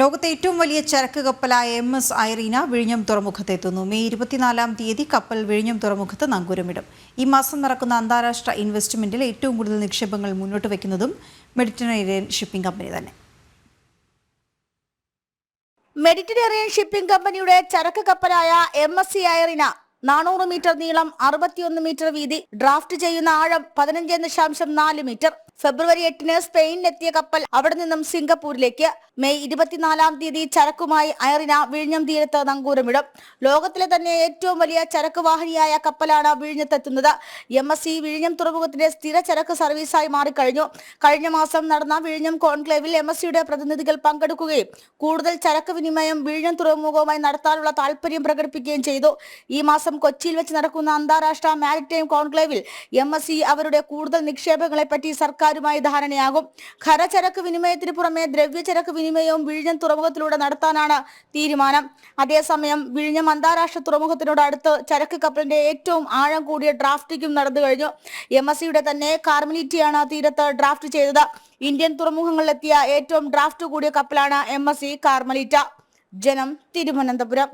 ലോകത്തെ ഏറ്റവും വലിയ ചരക്ക് കപ്പലായ MS ഐറീന വിഴിഞ്ഞം തുറമുഖത്തെത്തുന്നു. മെയ് 24-ാം തീയതി കപ്പൽ വിഴിഞ്ഞം തുറമുഖത്ത് നങ്കൂരമിടും. ഈ മാസം നടക്കുന്ന അന്താരാഷ്ട്ര ഇൻവെസ്റ്റ്മെന്റിൽ ഏറ്റവും കൂടുതൽ നിക്ഷേപങ്ങൾ മുന്നോട്ട് വയ്ക്കുന്നതും മെഡിറ്ററേനിയൻ ഷിപ്പിംഗ് കമ്പനി തന്നെ. മെഡിറ്ററേനിയൻ ഷിപ്പിംഗ് കമ്പനിയുടെ ചരക്ക് കപ്പലായ MSC ഐറീന 400 മീറ്റർ നീളം, 61 മീറ്റർ വീതി, ഡ്രാഫ്റ്റ് ചെയ്യുന്ന ആഴം 15.4 മീറ്റർ. ഫെബ്രുവരി 8-ന് സ്പെയിനിലെത്തിയ കപ്പൽ അവിടെ നിന്നും സിംഗപ്പൂരിലേക്ക്. മെയ് 24-ാം തീയതി ചരക്കുമായി ഐറീന വിഴിഞ്ഞം തീരത്ത് നങ്കൂരമിടും. ലോകത്തിലെ തന്നെ ഏറ്റവും വലിയ ചരക്ക് വാഹിനിയായ കപ്പലാണ് വിഴിഞ്ഞത്തെത്തുന്നത്. MSC വിഴിഞ്ഞം തുറമുഖത്തിന്റെ സ്ഥിര ചരക്ക് സർവീസായി മാറിക്കഴിഞ്ഞു. കഴിഞ്ഞ മാസം നടന്ന വിഴിഞ്ഞം കോൺക്ലേവിൽ MSCയുടെ പ്രതിനിധികൾ പങ്കെടുക്കുകയും കൂടുതൽ ചരക്ക് വിനിമയം വിഴിഞ്ഞം തുറമുഖവുമായി നടത്താനുള്ള താല്പര്യം പ്രകടിപ്പിക്കുകയും ചെയ്തു. ഈ മാസം കൊച്ചിയിൽ വെച്ച് നടക്കുന്ന അന്താരാഷ്ട്ര മാരിടൈം കോൺക്ലേവിൽ MSC അവരുടെ കൂടുതൽ നിക്ഷേപങ്ങളെ പറ്റി സർക്കാരുമായി ധാരണയാകും. ഖരചരക്ക് വിനിമയത്തിന് പുറമെ ദ്രവ്യചരക്ക് വിനിമയവും വിഴിഞ്ഞം തുറമുഖത്തിലൂടെ നടത്താനാണ് തീരുമാനം. അതേസമയം വിഴിഞ്ഞം അന്താരാഷ്ട്ര തുറമുഖത്തിനോട് അടുത്ത് ചരക്ക് കപ്പലിന്റെ ഏറ്റവും ആഴം കൂടിയ ഡ്രാഫ്റ്റിംഗും നടന്നു കഴിഞ്ഞു. MSCയുടെ തന്നെ കാർമലിറ്റിയാണ് തീരത്ത് ഡ്രാഫ്റ്റ് ചെയ്തത്. ഇന്ത്യൻ തുറമുഖങ്ങളിലെത്തിയ ഏറ്റവും ഡ്രാഫ്റ്റ് കൂടിയ കപ്പലാണ് MSC കാർമലിറ്റ. ജനം, തിരുവനന്തപുരം.